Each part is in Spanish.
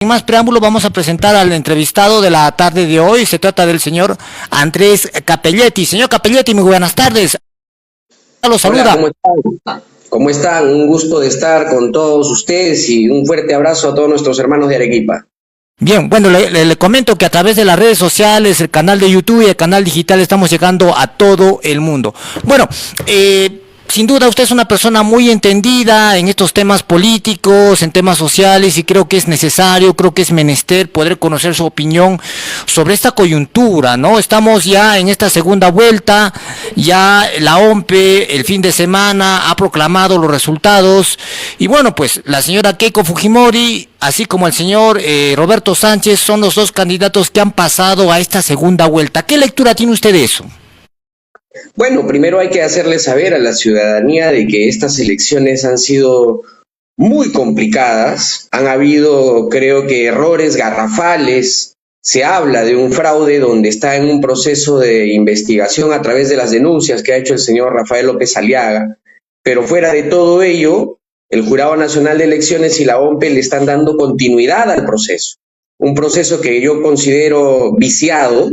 Sin más preámbulo, vamos a presentar al entrevistado de la tarde de hoy. Se trata del señor Andrés Capelletti. Señor Capelletti, muy buenas tardes. Lo saluda. Hola, ¿cómo están? ¿Cómo están? Un gusto de estar con todos ustedes y un fuerte abrazo a todos nuestros hermanos de Arequipa. Bien, bueno, le comento que a través de las redes sociales, el canal de YouTube y el canal digital estamos llegando a todo el mundo. Bueno, sin duda usted es una persona muy entendida en estos temas políticos, en temas sociales, y creo que es necesario, creo que es menester poder conocer su opinión sobre esta coyuntura, ¿no? Estamos ya en esta segunda vuelta, ya la OMPE el fin de semana ha proclamado los resultados, y bueno, pues la señora Keiko Fujimori, así como el señor Roberto Sánchez, son los dos candidatos que han pasado a esta segunda vuelta. ¿Qué lectura tiene usted de eso? Bueno, primero hay que hacerle saber a la ciudadanía de que estas elecciones han sido muy complicadas, han habido, creo que, errores garrafales, se habla de un fraude donde está en un proceso de investigación a través de las denuncias que ha hecho el señor Rafael López Aliaga, pero fuera de todo ello, el Jurado Nacional de Elecciones y la OMPE le están dando continuidad al proceso, un proceso que yo considero viciado,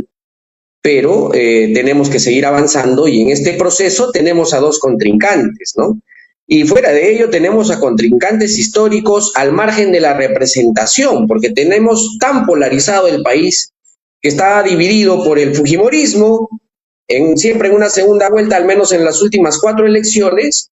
pero tenemos que seguir avanzando y en este proceso tenemos a dos contrincantes, ¿no? Y fuera de ello tenemos a contrincantes históricos al margen de la representación, porque tenemos tan polarizado el país que está dividido por el fujimorismo, siempre en una segunda vuelta, al menos en las últimas 4 elecciones,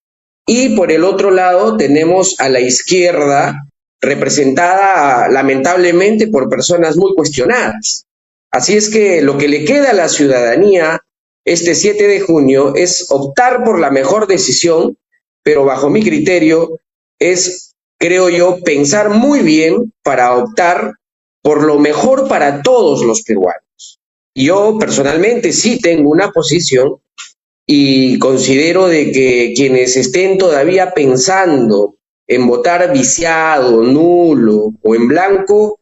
y por el otro lado tenemos a la izquierda representada lamentablemente por personas muy cuestionadas. Así es que lo que le queda a la ciudadanía este 7 de junio es optar por la mejor decisión, pero bajo mi criterio es, creo yo, pensar muy bien para optar por lo mejor para todos los peruanos. Yo personalmente sí tengo una posición y considero de que quienes estén todavía pensando en votar viciado, nulo o en blanco,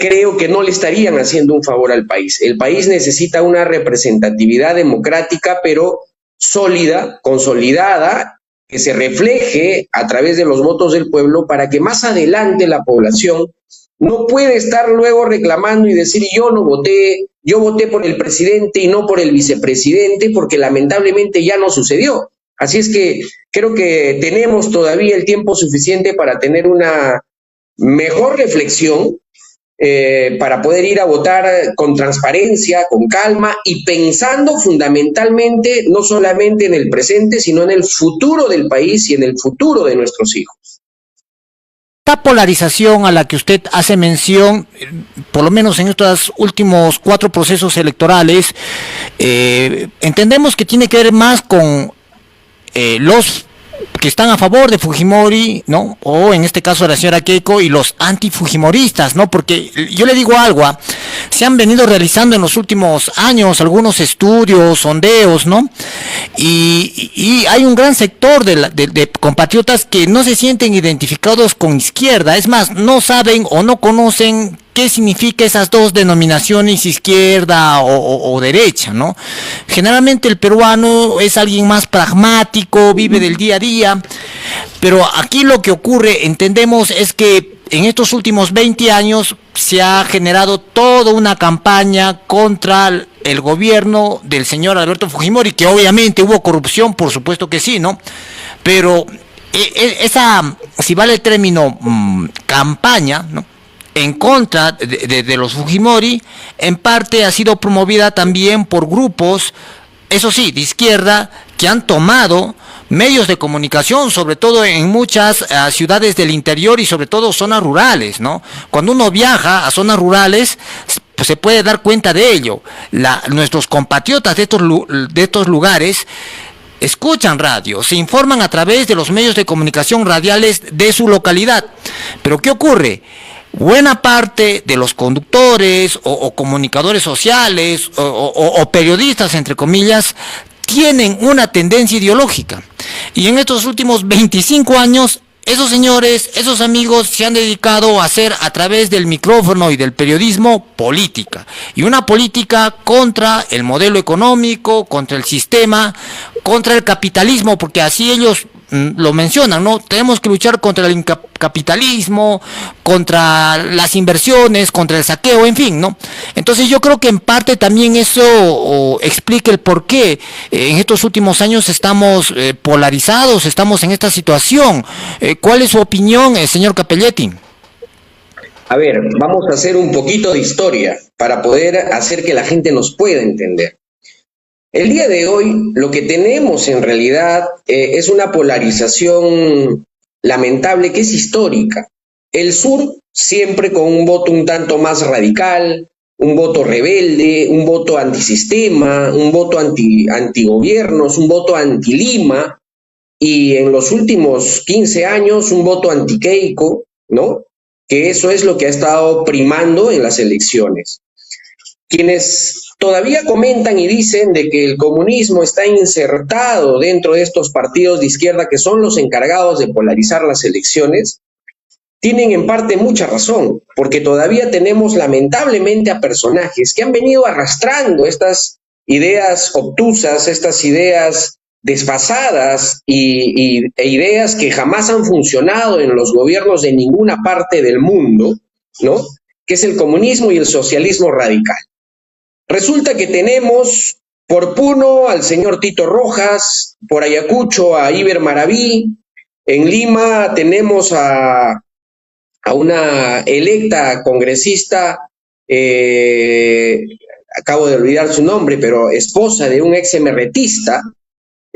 creo que no le estarían haciendo un favor al país. El país necesita una representatividad democrática, pero sólida, consolidada, que se refleje a través de los votos del pueblo para que más adelante la población no puede estar luego reclamando y decir yo no voté, yo voté por el presidente y no por el vicepresidente, porque lamentablemente ya no sucedió. Así es que creo que tenemos todavía el tiempo suficiente para tener una mejor reflexión, para poder ir a votar con transparencia, con calma y pensando fundamentalmente no solamente en el presente, sino en el futuro del país y en el futuro de nuestros hijos. Esta polarización a la que usted hace mención, por lo menos en estos últimos 4 procesos electorales, entendemos que tiene que ver más con los que están a favor de Fujimori, ¿no? O en este caso la señora Keiko y los antifujimoristas, ¿no? Porque yo le digo algo, se han venido realizando en los últimos años algunos estudios, sondeos, ¿no? Y hay un gran sector de compatriotas que no se sienten identificados con izquierda, es más, no saben o no conocen qué significa esas dos denominaciones, izquierda o derecha, ¿no? Generalmente el peruano es alguien más pragmático, vive del día a día, pero aquí lo que ocurre, entendemos, es que en estos últimos 20 años se ha generado toda una campaña contra el gobierno del señor Alberto Fujimori, que obviamente hubo corrupción, por supuesto que sí, ¿no? Pero esa, si vale el término, campaña, ¿no?, en contra de los Fujimori, en parte ha sido promovida también por grupos, eso sí, de izquierda, que han tomado medios de comunicación, sobre todo en muchas ciudades del interior y sobre todo zonas rurales, ¿no? Cuando uno viaja a zonas rurales, pues se puede dar cuenta de ello. Nuestros compatriotas de estos lugares escuchan radio, se informan a través de los medios de comunicación radiales de su localidad. Pero ¿qué ocurre? Buena parte de los conductores o comunicadores sociales o periodistas, entre comillas, tienen una tendencia ideológica. Y en estos últimos 25 años, esos señores, esos amigos se han dedicado a hacer a través del micrófono y del periodismo política. Y una política contra el modelo económico, contra el sistema, contra el capitalismo, porque así ellos lo mencionan, ¿no? Tenemos que luchar contra el capitalismo, contra las inversiones, contra el saqueo, en fin, ¿no? Entonces yo creo que en parte también eso explica el por qué en estos últimos años estamos polarizados, estamos en esta situación. ¿Cuál es su opinión, señor Cappelletti? A ver, vamos a hacer un poquito de historia para poder hacer que la gente nos pueda entender. El día de hoy lo que tenemos en realidad es una polarización lamentable que es histórica. El sur siempre con un voto un tanto más radical, un voto rebelde, un voto antisistema, un voto antigobiernos, un voto anti-Lima, y en los últimos 15 años un voto anti-Keiko, ¿no? Que eso es lo que ha estado primando en las elecciones. Quienes todavía comentan y dicen de que el comunismo está insertado dentro de estos partidos de izquierda que son los encargados de polarizar las elecciones, tienen en parte mucha razón, porque todavía tenemos lamentablemente a personajes que han venido arrastrando estas ideas obtusas, estas ideas desfasadas e ideas que jamás han funcionado en los gobiernos de ninguna parte del mundo, ¿no? Que es el comunismo y el socialismo radical. Resulta que tenemos por Puno al señor Tito Rojas, por Ayacucho a Iber Maraví, en Lima tenemos a una electa congresista, acabo de olvidar su nombre, pero esposa de un ex MRTista,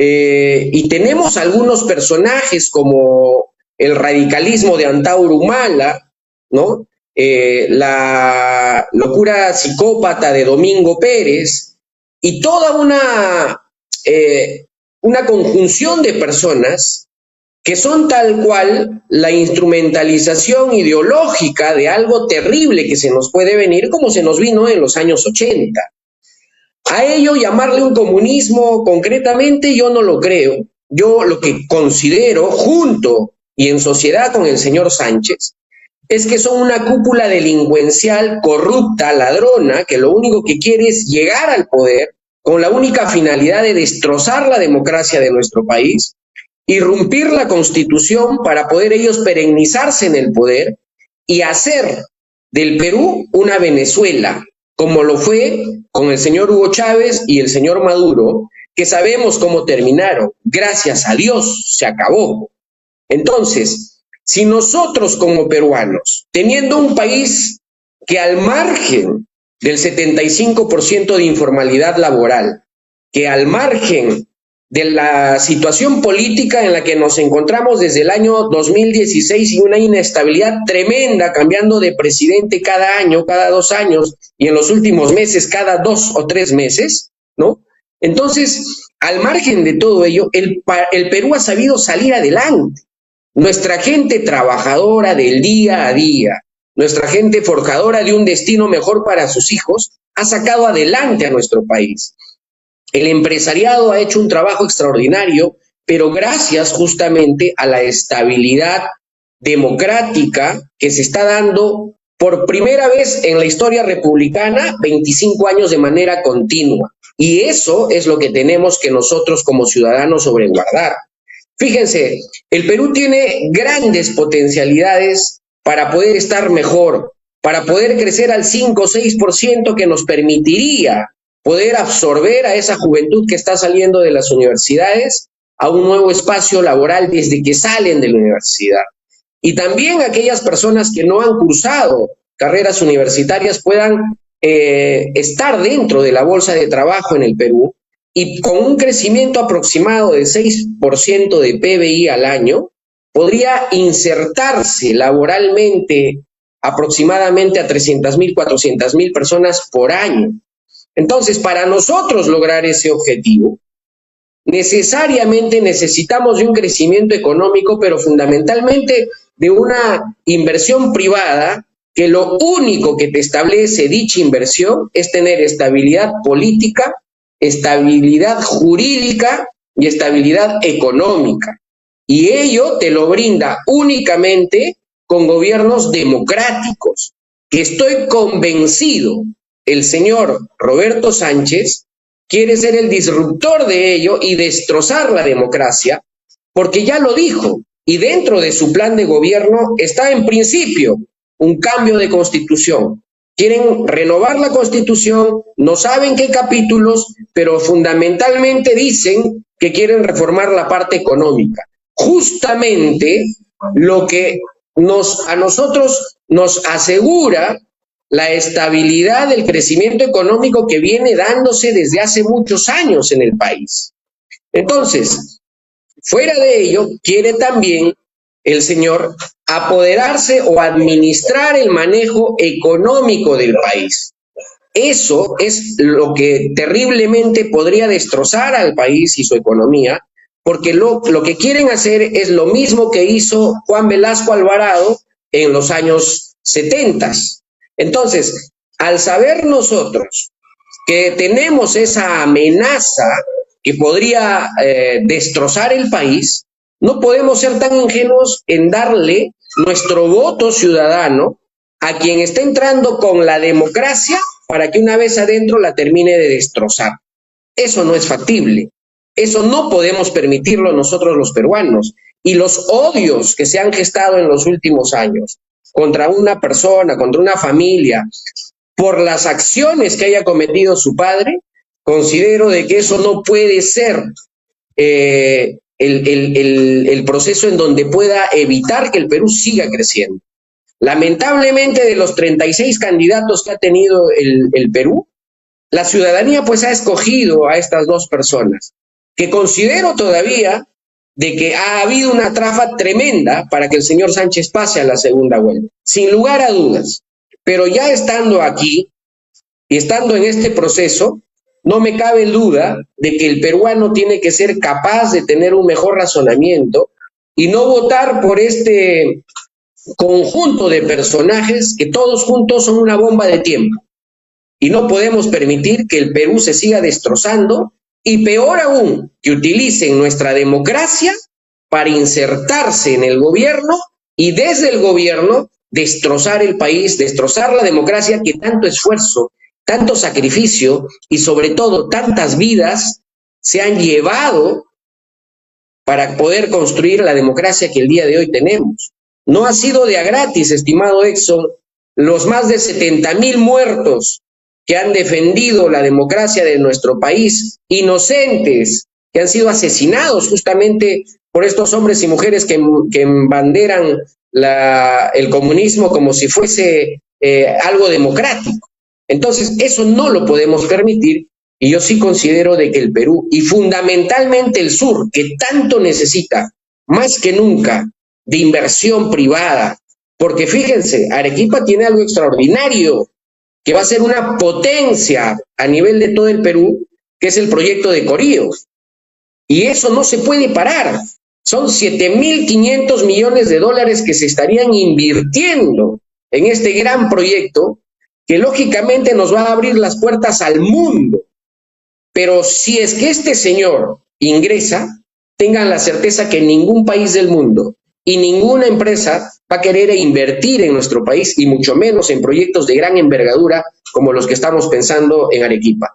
y tenemos algunos personajes como el radicalismo de Antauro Humala, ¿no? La locura psicópata de Domingo Pérez, y toda una conjunción de personas que son tal cual la instrumentalización ideológica de algo terrible que se nos puede venir, como se nos vino en los años 80. A ello llamarle un comunismo concretamente yo no lo creo. Yo lo que considero, junto y en sociedad con el señor Sánchez, es que son una cúpula delincuencial, corrupta, ladrona, que lo único que quiere es llegar al poder con la única finalidad de destrozar la democracia de nuestro país, irrumpir la Constitución para poder ellos perennizarse en el poder y hacer del Perú una Venezuela, como lo fue con el señor Hugo Chávez y el señor Maduro, que sabemos cómo terminaron. Gracias a Dios se acabó. Entonces, si nosotros como peruanos, teniendo un país que al margen del 75% de informalidad laboral, que al margen de la situación política en la que nos encontramos desde el año 2016 y una inestabilidad tremenda, cambiando de presidente cada año, cada 2 años, y en los últimos meses cada 2 o 3 meses, ¿no? Entonces, al margen de todo ello, el Perú ha sabido salir adelante. Nuestra gente trabajadora del día a día, nuestra gente forjadora de un destino mejor para sus hijos, ha sacado adelante a nuestro país. El empresariado ha hecho un trabajo extraordinario, pero gracias justamente a la estabilidad democrática que se está dando por primera vez en la historia republicana, 25 años de manera continua. Y eso es lo que tenemos que nosotros como ciudadanos sobreguardar. Fíjense, el Perú tiene grandes potencialidades para poder estar mejor, para poder crecer al 5 o 6% que nos permitiría poder absorber a esa juventud que está saliendo de las universidades a un nuevo espacio laboral desde que salen de la universidad. Y también aquellas personas que no han cursado carreras universitarias puedan estar dentro de la bolsa de trabajo en el Perú y con un crecimiento aproximado de 6% de PBI al año, podría insertarse laboralmente aproximadamente a 300,000, 400,000 personas por año. Entonces, para nosotros lograr ese objetivo, necesariamente necesitamos de un crecimiento económico, pero fundamentalmente de una inversión privada, que lo único que te establece dicha inversión es tener estabilidad política, estabilidad jurídica y estabilidad económica. Y ello te lo brinda únicamente con gobiernos democráticos, que estoy convencido el señor Roberto Sánchez quiere ser el disruptor de ello y destrozar la democracia porque ya lo dijo, y dentro de su plan de gobierno está en principio un cambio de constitución. Quieren renovar la constitución, no saben qué capítulos, pero fundamentalmente dicen que quieren reformar la parte económica. Justamente lo que a nosotros nos asegura la estabilidad del crecimiento económico que viene dándose desde hace muchos años en el país. Entonces, fuera de ello, quiere también el señor apoderarse o administrar el manejo económico del país. Eso es lo que terriblemente podría destrozar al país y su economía, porque lo que quieren hacer es lo mismo que hizo Juan Velasco Alvarado en los años 70. Entonces, al saber nosotros que tenemos esa amenaza que podría destrozar el país, no podemos ser tan ingenuos en darle nuestro voto ciudadano a quien está entrando con la democracia para que una vez adentro la termine de destrozar. Eso no es factible. Eso no podemos permitirlo nosotros los peruanos. Y los odios que se han gestado en los últimos años contra una persona, contra una familia, por las acciones que haya cometido su padre, considero de que eso no puede ser el proceso en donde pueda evitar que el Perú siga creciendo. Lamentablemente, de los 36 candidatos que ha tenido el Perú, la ciudadanía pues ha escogido a estas dos personas, que considero todavía de que ha habido una trafa tremenda para que el señor Sánchez pase a la segunda vuelta, sin lugar a dudas. Pero ya estando aquí y estando en este proceso, no me cabe duda de que el peruano tiene que ser capaz de tener un mejor razonamiento y no votar por este conjunto de personajes que todos juntos son una bomba de tiempo. Y no podemos permitir que el Perú se siga destrozando y peor aún, que utilicen nuestra democracia para insertarse en el gobierno y desde el gobierno destrozar el país, destrozar la democracia que tanto esfuerzo, tanto sacrificio y sobre todo tantas vidas se han llevado para poder construir la democracia que el día de hoy tenemos. No ha sido de a gratis, estimado Exxon, los más de 70,000 muertos que han defendido la democracia de nuestro país, inocentes, que han sido asesinados justamente por estos hombres y mujeres que embanderan el comunismo como si fuese algo democrático. Entonces, eso no lo podemos permitir, y yo sí considero de que el Perú, y fundamentalmente el sur, que tanto necesita, más que nunca, de inversión privada, porque fíjense, Arequipa tiene algo extraordinario, que va a ser una potencia a nivel de todo el Perú, que es el proyecto de Corío. Y eso no se puede parar. Son 7.500 millones de dólares que se estarían invirtiendo en este gran proyecto, que lógicamente nos va a abrir las puertas al mundo. Pero si es que este señor ingresa, tengan la certeza que ningún país del mundo y ninguna empresa va a querer invertir en nuestro país, y mucho menos en proyectos de gran envergadura como los que estamos pensando en Arequipa.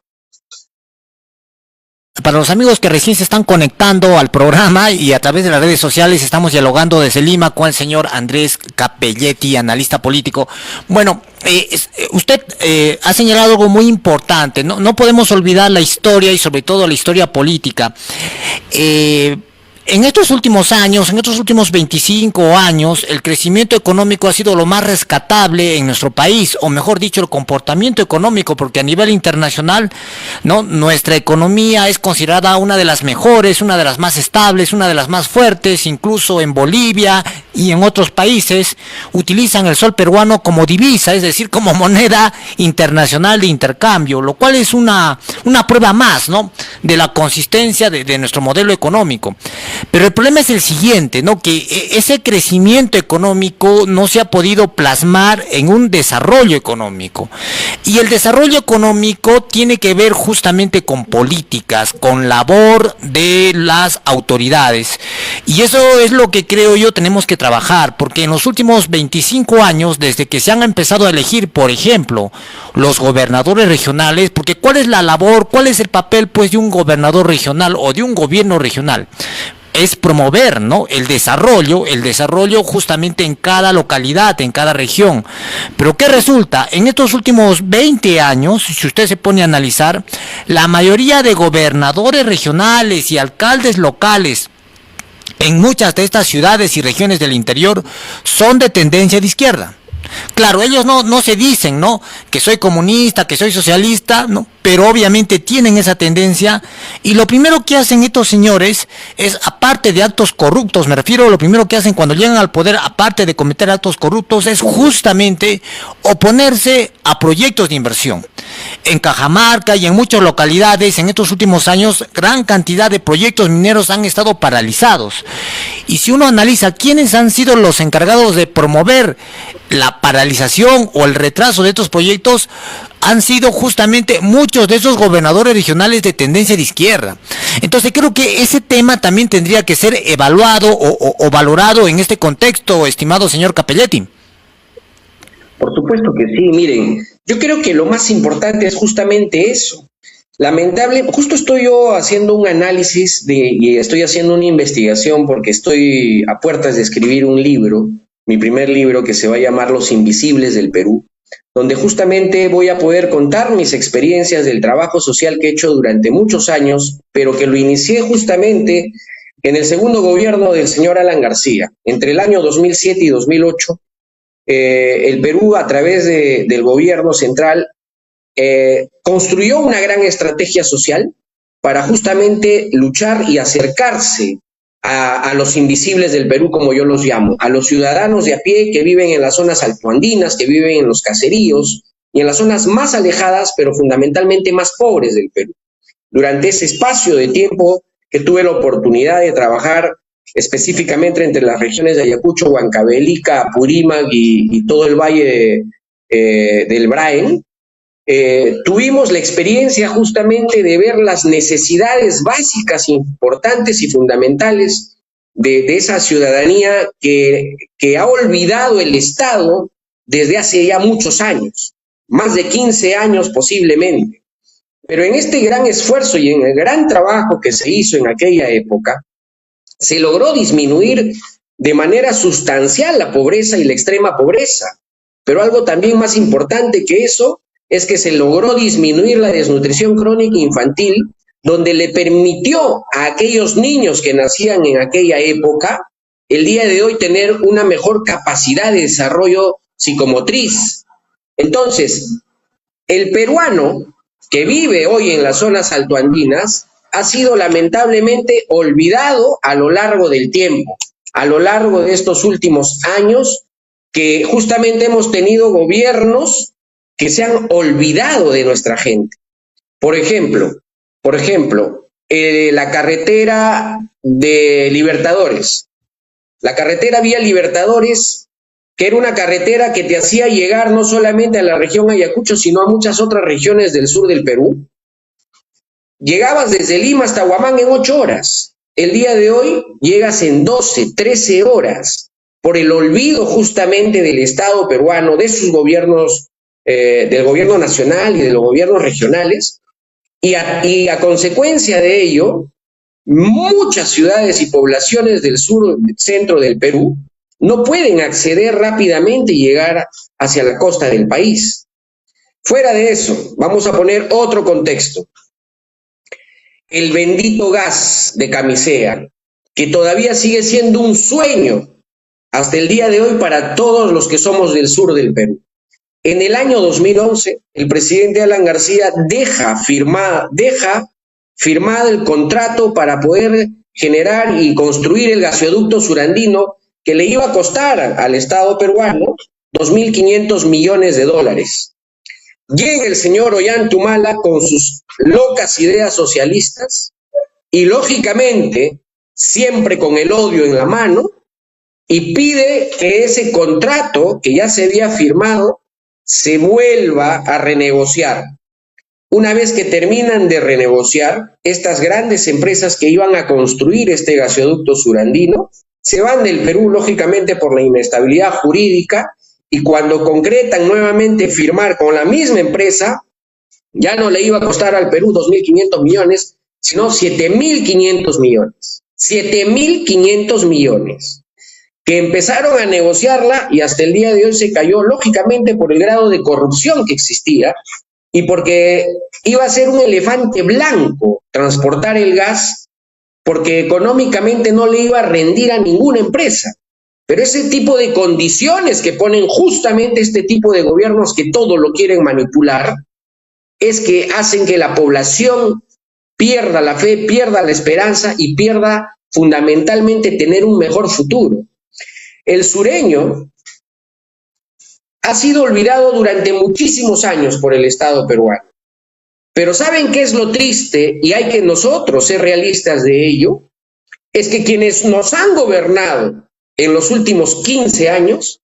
Para los amigos que recién se están conectando al programa y a través de las redes sociales, estamos dialogando desde Lima con el señor Andrés Capelletti, analista político. Bueno, usted ha señalado algo muy importante. No podemos olvidar la historia y sobre todo la historia política. En estos últimos años, en estos últimos 25 años, el crecimiento económico ha sido lo más rescatable en nuestro país, o mejor dicho, el comportamiento económico, porque a nivel internacional, ¿no?, nuestra economía es considerada una de las mejores, una de las más estables, una de las más fuertes. Incluso en Bolivia y en otros países utilizan el sol peruano como divisa, es decir, como moneda internacional de intercambio, lo cual es una prueba más, ¿no?, de la consistencia de nuestro modelo económico. Pero el problema es el siguiente, ¿no?, que ese crecimiento económico no se ha podido plasmar en un desarrollo económico. Y el desarrollo económico tiene que ver justamente con políticas, con labor de las autoridades. Y eso es lo que creo yo tenemos que trabajar, porque en los últimos 25 años, desde que se han empezado a elegir, por ejemplo, los gobernadores regionales, porque ¿cuál es la labor, cuál es el papel, pues, de un gobernador regional o de un gobierno regional? es promover, ¿no?, el desarrollo justamente en cada localidad, en cada región. Pero ¿qué resulta? En estos últimos 20 años, si usted se pone a analizar, la mayoría de gobernadores regionales y alcaldes locales en muchas de estas ciudades y regiones del interior son de tendencia de izquierda. Claro, ellos no se dicen, ¿no?, que soy comunista, que soy socialista, ¿no?, pero obviamente tienen esa tendencia, y lo primero que hacen estos señores es, aparte de actos corruptos, me refiero a lo primero que hacen cuando llegan al poder, aparte de cometer actos corruptos, es justamente oponerse a proyectos de inversión. En Cajamarca y en muchas localidades, en estos últimos años, gran cantidad de proyectos mineros han estado paralizados. Y si uno analiza quiénes han sido los encargados de promover la paralización o el retraso de estos proyectos, han sido justamente muchos de esos gobernadores regionales de tendencia de izquierda. Entonces creo que ese tema también tendría que ser evaluado o valorado en este contexto, estimado señor Cappelletti. Por supuesto que sí, miren, yo creo que lo más importante es justamente eso. Lamentable, justo estoy yo haciendo un análisis y estoy haciendo una investigación porque estoy a puertas de escribir un libro, mi primer libro, que se va a llamar Los Invisibles del Perú, donde justamente voy a poder contar mis experiencias del trabajo social que he hecho durante muchos años, pero que lo inicié justamente en el segundo gobierno del señor Alan García. Entre el año 2007 y 2008, el Perú, a través del gobierno central, construyó una gran estrategia social para justamente luchar y acercarse a los invisibles del Perú, como yo los llamo, a los ciudadanos de a pie que viven en las zonas altoandinas, que viven en los caseríos y en las zonas más alejadas, pero fundamentalmente más pobres del Perú. Durante ese espacio de tiempo que tuve la oportunidad de trabajar específicamente entre las regiones de Ayacucho, Huancavelica, Apurímac y todo el valle del Braen, tuvimos la experiencia justamente de ver las necesidades básicas, importantes y fundamentales de esa ciudadanía que ha olvidado el Estado desde hace ya muchos años, más de 15 años posiblemente. Pero en este gran esfuerzo y en el gran trabajo que se hizo en aquella época, se logró disminuir de manera sustancial la pobreza y la extrema pobreza. Pero algo también más importante que eso es que se logró disminuir la desnutrición crónica infantil, donde le permitió a aquellos niños que nacían en aquella época, el día de hoy, tener una mejor capacidad de desarrollo psicomotriz. Entonces, el peruano que vive hoy en las zonas altoandinas ha sido lamentablemente olvidado a lo largo del tiempo, a lo largo de estos últimos años, que justamente hemos tenido gobiernos que se han olvidado de nuestra gente. Por ejemplo, la carretera de Libertadores, la carretera vía Libertadores, que era una carretera que te hacía llegar no solamente a la región Ayacucho, sino a muchas otras regiones del sur del Perú. Llegabas desde Lima hasta Huamán en 8 horas. El día de hoy llegas en 12, 13 horas, por el olvido justamente del Estado peruano, de sus gobiernos, del gobierno nacional y de los gobiernos regionales, y a consecuencia de ello, muchas ciudades y poblaciones del sur, centro del Perú, no pueden acceder rápidamente y llegar hacia la costa del país. Fuera de eso, vamos a poner otro contexto. El bendito gas de Camisea, que todavía sigue siendo un sueño hasta el día de hoy para todos los que somos del sur del Perú. En el año 2011, el presidente Alan García deja firmado el contrato para poder generar y construir el gasoducto surandino, que le iba a costar al Estado peruano 2.500 millones de dólares. Llega el señor Ollanta con sus locas ideas socialistas y, lógicamente, siempre con el odio en la mano, y pide que ese contrato que ya se había firmado se vuelva a renegociar. Una vez que terminan de renegociar, estas grandes empresas que iban a construir este gasoducto surandino se van del Perú, lógicamente, por la inestabilidad jurídica, y cuando concretan nuevamente firmar con la misma empresa, ya no le iba a costar al Perú 2.500 millones, sino 7.500 millones. 7.500 millones, que empezaron a negociarla y hasta el día de hoy se cayó, lógicamente por el grado de corrupción que existía y porque iba a ser un elefante blanco transportar el gas, porque económicamente no le iba a rendir a ninguna empresa. Pero ese tipo de condiciones que ponen justamente este tipo de gobiernos que todo lo quieren manipular, es que hacen que la población pierda la fe, pierda la esperanza y pierda fundamentalmente tener un mejor futuro. El sureño ha sido olvidado durante muchísimos años por el Estado peruano. Pero ¿saben qué es lo triste? Y hay que nosotros ser realistas de ello. Es que quienes nos han gobernado en los últimos 15 años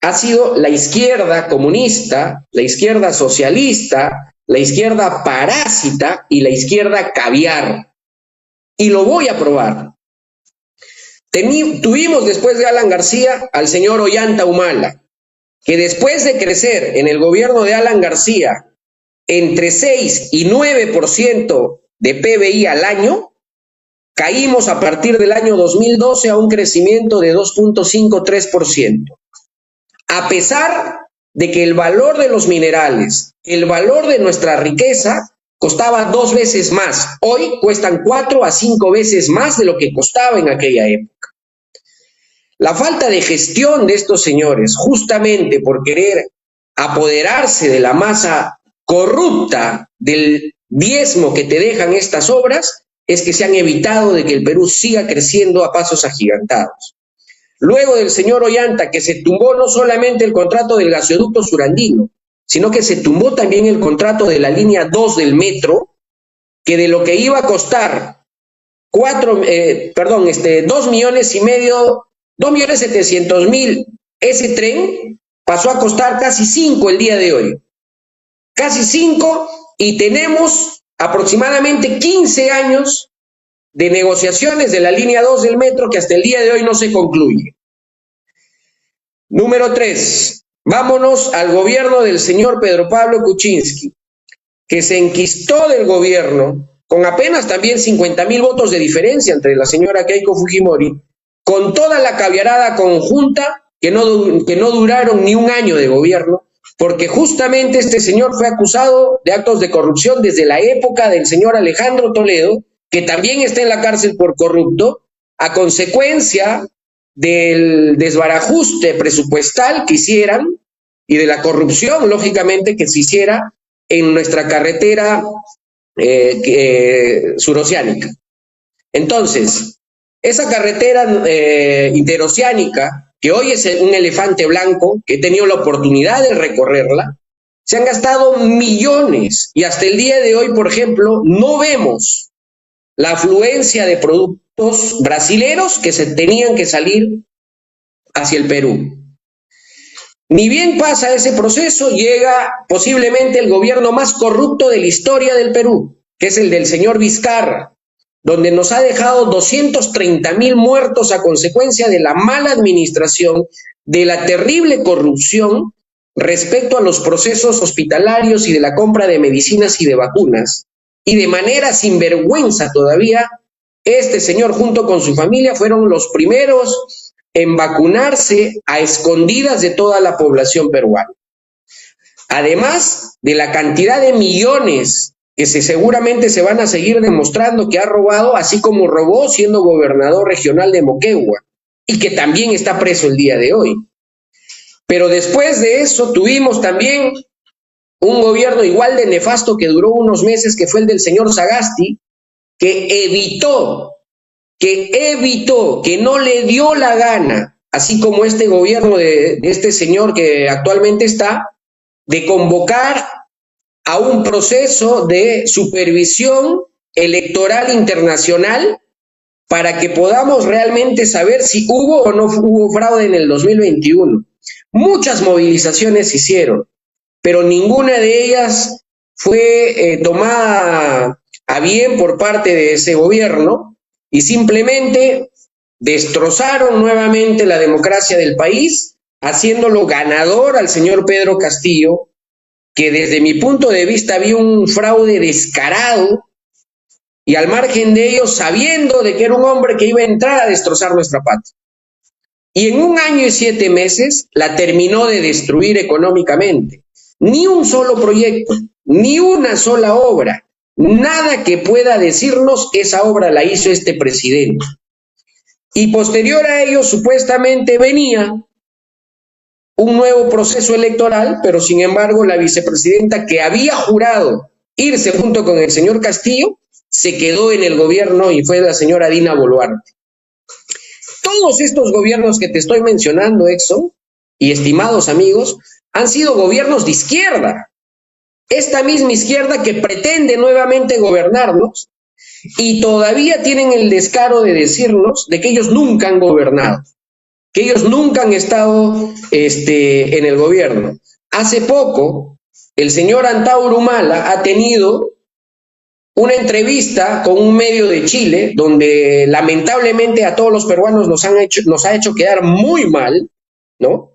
ha sido la izquierda comunista, la izquierda socialista, la izquierda parásita y la izquierda caviar. Y lo voy a probar. Tuvimos después de Alan García al señor Ollanta Humala, que después de crecer en el gobierno de Alan García entre 6 y 9% de PBI al año, caímos a partir del año 2012 a un crecimiento de 2.53%. A pesar de que el valor de los minerales, el valor de nuestra riqueza, costaba 2 veces más. Hoy cuestan 4 a 5 veces más de lo que costaba en aquella época. La falta de gestión de estos señores, justamente por querer apoderarse de la masa corrupta del diezmo que te dejan estas obras, es que se han evitado de que el Perú siga creciendo a pasos agigantados. Luego del señor Ollanta, que se tumbó no solamente el contrato del gasoducto surandino, sino que se tumbó también el contrato de la línea 2 del metro, que de lo que iba a costar 2.700.000 ese tren, pasó a costar casi 5 el día de hoy. Casi 5, y tenemos aproximadamente 15 años de negociaciones de la línea 2 del metro que hasta el día de hoy no se concluye. Número 3, vámonos al gobierno del señor Pedro Pablo Kuczynski, que se enquistó del gobierno con apenas también 50.000 votos de diferencia entre la señora Keiko Fujimori, con toda la caviarada conjunta que no duraron ni un año de gobierno, porque justamente este señor fue acusado de actos de corrupción desde la época del señor Alejandro Toledo, que también está en la cárcel por corrupto, a consecuencia del desbarajuste presupuestal que hicieran y de la corrupción, lógicamente, que se hiciera en nuestra carretera suroceánica. Entonces, esa carretera interoceánica, que hoy es un elefante blanco, que he tenido la oportunidad de recorrerla, se han gastado millones y hasta el día de hoy, por ejemplo, no vemos la afluencia de productos brasileros que se tenían que salir hacia el Perú. Ni bien pasa ese proceso, llega posiblemente el gobierno más corrupto de la historia del Perú, que es el del señor Vizcarra, donde nos ha dejado 230.000 muertos a consecuencia de la mala administración, de la terrible corrupción respecto a los procesos hospitalarios y de la compra de medicinas y de vacunas. Y de manera sinvergüenza todavía, este señor junto con su familia fueron los primeros en vacunarse a escondidas de toda la población peruana. Además de la cantidad de millones que seguramente se van a seguir demostrando que ha robado, así como robó siendo gobernador regional de Moquegua, y que también está preso el día de hoy. Pero después de eso tuvimos también un gobierno igual de nefasto que duró unos meses, que fue el del señor Sagasti, que evitó, que no le dio la gana, así como este gobierno de este señor que actualmente está, de convocar a un proceso de supervisión electoral internacional para que podamos realmente saber si hubo o no hubo fraude en el 2021. Muchas movilizaciones se hicieron, pero ninguna de ellas fue tomada a bien por parte de ese gobierno y simplemente destrozaron nuevamente la democracia del país, haciéndolo ganador al señor Pedro Castillo, que desde mi punto de vista había un fraude descarado y al margen de ello, sabiendo de que era un hombre que iba a entrar a destrozar nuestra patria. Y en 1 año y 7 meses la terminó de destruir económicamente. Ni un solo proyecto, ni una sola obra, nada que pueda decirnos esa obra la hizo este presidente. Y posterior a ello, supuestamente venía un nuevo proceso electoral, pero sin embargo la vicepresidenta que había jurado irse junto con el señor Castillo, se quedó en el gobierno y fue la señora Dina Boluarte. Todos estos gobiernos que te estoy mencionando, Exxon, y estimados amigos, han sido gobiernos de izquierda. Esta misma izquierda que pretende nuevamente gobernarnos y todavía tienen el descaro de decirnos de que ellos nunca han gobernado, que ellos nunca han estado en el gobierno. Hace poco, el señor Antauro Humala ha tenido una entrevista con un medio de Chile, donde lamentablemente a todos los peruanos nos ha hecho quedar muy mal, ¿no?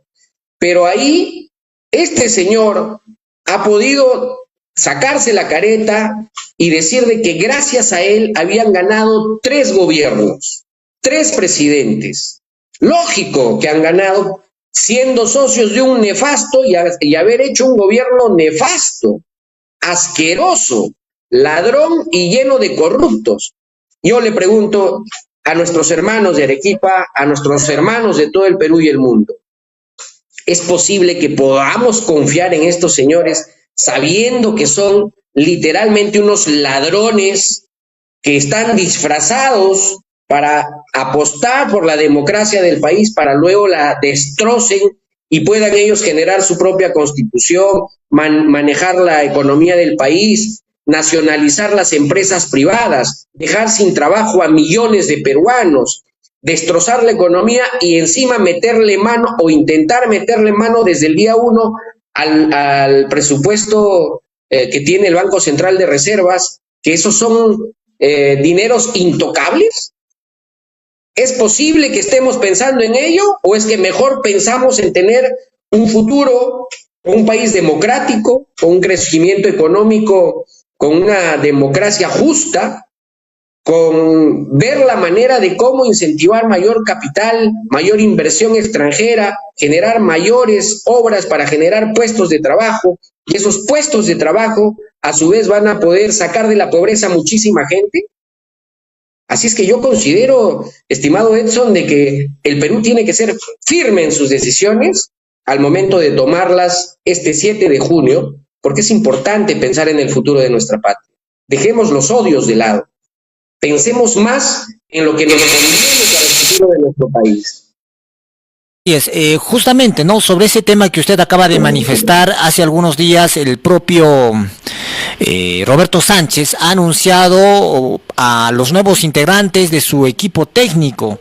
Pero ahí este señor ha podido sacarse la careta y decir de que gracias a él habían ganado 3 gobiernos, 3 presidentes. Lógico que han ganado siendo socios de un nefasto y haber hecho un gobierno nefasto, asqueroso, ladrón y lleno de corruptos. Yo le pregunto a nuestros hermanos de Arequipa, a nuestros hermanos de todo el Perú y el mundo, ¿es posible que podamos confiar en estos señores sabiendo que son literalmente unos ladrones que están disfrazados para apostar por la democracia del país, para luego la destrocen y puedan ellos generar su propia constitución, manejar la economía del país, nacionalizar las empresas privadas, dejar sin trabajo a millones de peruanos, destrozar la economía y encima meterle mano o intentar meterle mano desde el día 1 al presupuesto que tiene el Banco Central de Reservas, que esos son dineros intocables? ¿Es posible que estemos pensando en ello o es que mejor pensamos en tener un futuro, un país democrático, con un crecimiento económico, con una democracia justa, con ver la manera de cómo incentivar mayor capital, mayor inversión extranjera, generar mayores obras para generar puestos de trabajo, y esos puestos de trabajo a su vez van a poder sacar de la pobreza a muchísima gente? Así es que yo considero, estimado Edson, de que el Perú tiene que ser firme en sus decisiones al momento de tomarlas este 7 de junio, porque es importante pensar en el futuro de nuestra patria. Dejemos los odios de lado. Pensemos más en lo que nos conviene para el futuro de nuestro país. Justamente, ¿no? Sobre ese tema que usted acaba de manifestar, hace algunos días el propio Roberto Sánchez ha anunciado a los nuevos integrantes de su equipo técnico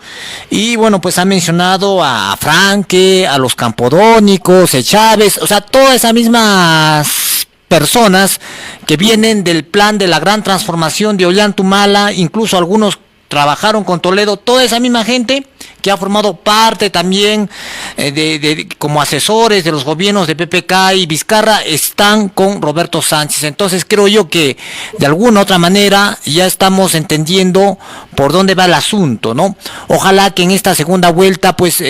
y bueno, pues ha mencionado a Franque, a los Campodónicos, a Chávez, o sea, todas esas mismas personas que vienen del plan de la gran transformación de Ollanta Humala, incluso algunos trabajaron con Toledo, toda esa misma gente que ha formado parte también como asesores de los gobiernos de PPK y Vizcarra están con Roberto Sánchez. Entonces creo yo que de alguna u otra manera ya estamos entendiendo por dónde va el asunto, ¿no? Ojalá que en esta segunda vuelta pues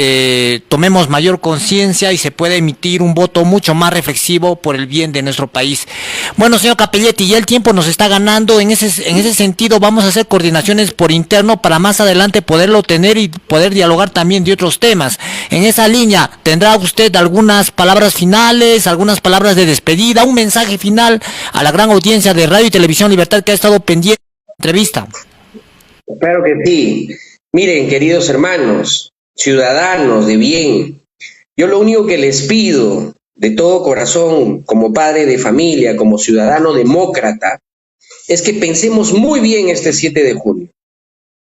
tomemos mayor conciencia y se pueda emitir un voto mucho más reflexivo por el bien de nuestro país. Bueno, señor Capelletti, ya el tiempo nos está ganando. En ese sentido vamos a hacer coordinaciones por interno para más adelante poderlo tener y poder dialogar también de otros temas. En esa línea, ¿tendrá usted algunas palabras finales, algunas palabras de despedida, un mensaje final a la gran audiencia de Radio y Televisión Libertad que ha estado pendiente de la entrevista? Claro que sí. Miren, queridos hermanos, ciudadanos de bien, yo lo único que les pido de todo corazón, como padre de familia, como ciudadano demócrata, es que pensemos muy bien este 7 de junio.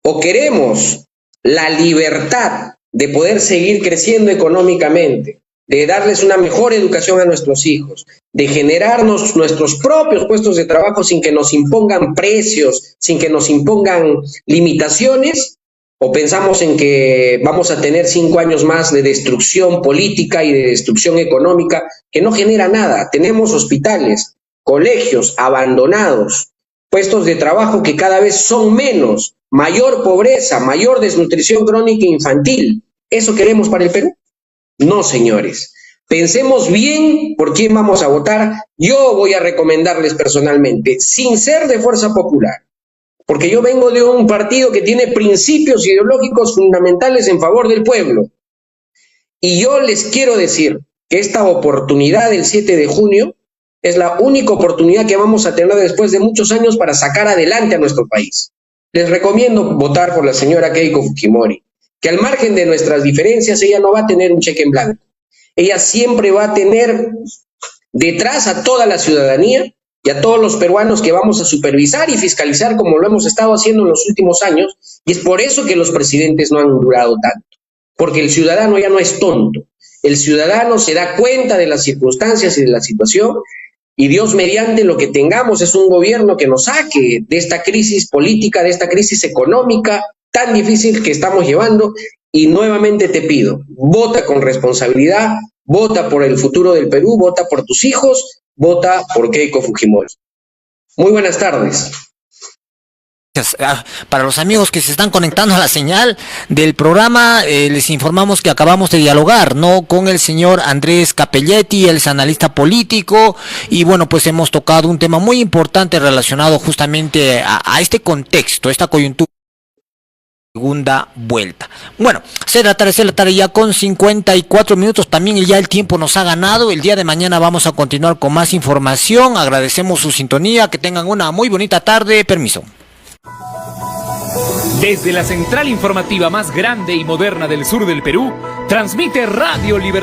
O queremos la libertad de poder seguir creciendo económicamente, de darles una mejor educación a nuestros hijos, de generarnos nuestros propios puestos de trabajo sin que nos impongan precios, sin que nos impongan limitaciones, o pensamos en que vamos a tener 5 años más de destrucción política y de destrucción económica que no genera nada. Tenemos hospitales, colegios abandonados, puestos de trabajo que cada vez son menos, mayor pobreza, mayor desnutrición crónica infantil. ¿Eso queremos para el Perú? No, señores. Pensemos bien por quién vamos a votar. Yo voy a recomendarles personalmente, sin ser de Fuerza Popular, porque yo vengo de un partido que tiene principios ideológicos fundamentales en favor del pueblo. Y yo les quiero decir que esta oportunidad del 7 de junio es la única oportunidad que vamos a tener después de muchos años para sacar adelante a nuestro país. Les recomiendo votar por la señora Keiko Fujimori, que al margen de nuestras diferencias, ella no va a tener un cheque en blanco. Ella siempre va a tener detrás a toda la ciudadanía y a todos los peruanos que vamos a supervisar y fiscalizar como lo hemos estado haciendo en los últimos años, y es por eso que los presidentes no han durado tanto, porque el ciudadano ya no es tonto, el ciudadano se da cuenta de las circunstancias y de la situación, y Dios mediante lo que tengamos es un gobierno que nos saque de esta crisis política, de esta crisis económica tan difícil que estamos llevando. Y nuevamente te pido, vota con responsabilidad, vota por el futuro del Perú, vota por tus hijos, vota por Keiko Fujimori. Muy buenas tardes. Para los amigos que se están conectando a la señal del programa, les informamos que acabamos de dialogar, ¿no?, con el señor Andrés Capelletti, el analista político, y bueno, pues hemos tocado un tema muy importante relacionado justamente a este contexto, esta coyuntura. Segunda vuelta. Bueno, 6 de la tarde ya con 54 minutos, también ya el tiempo nos ha ganado. El día de mañana vamos a continuar con más información. Agradecemos su sintonía, que tengan una muy bonita tarde. Permiso. Desde la central informativa más grande y moderna del sur del Perú, transmite Radio Libertad.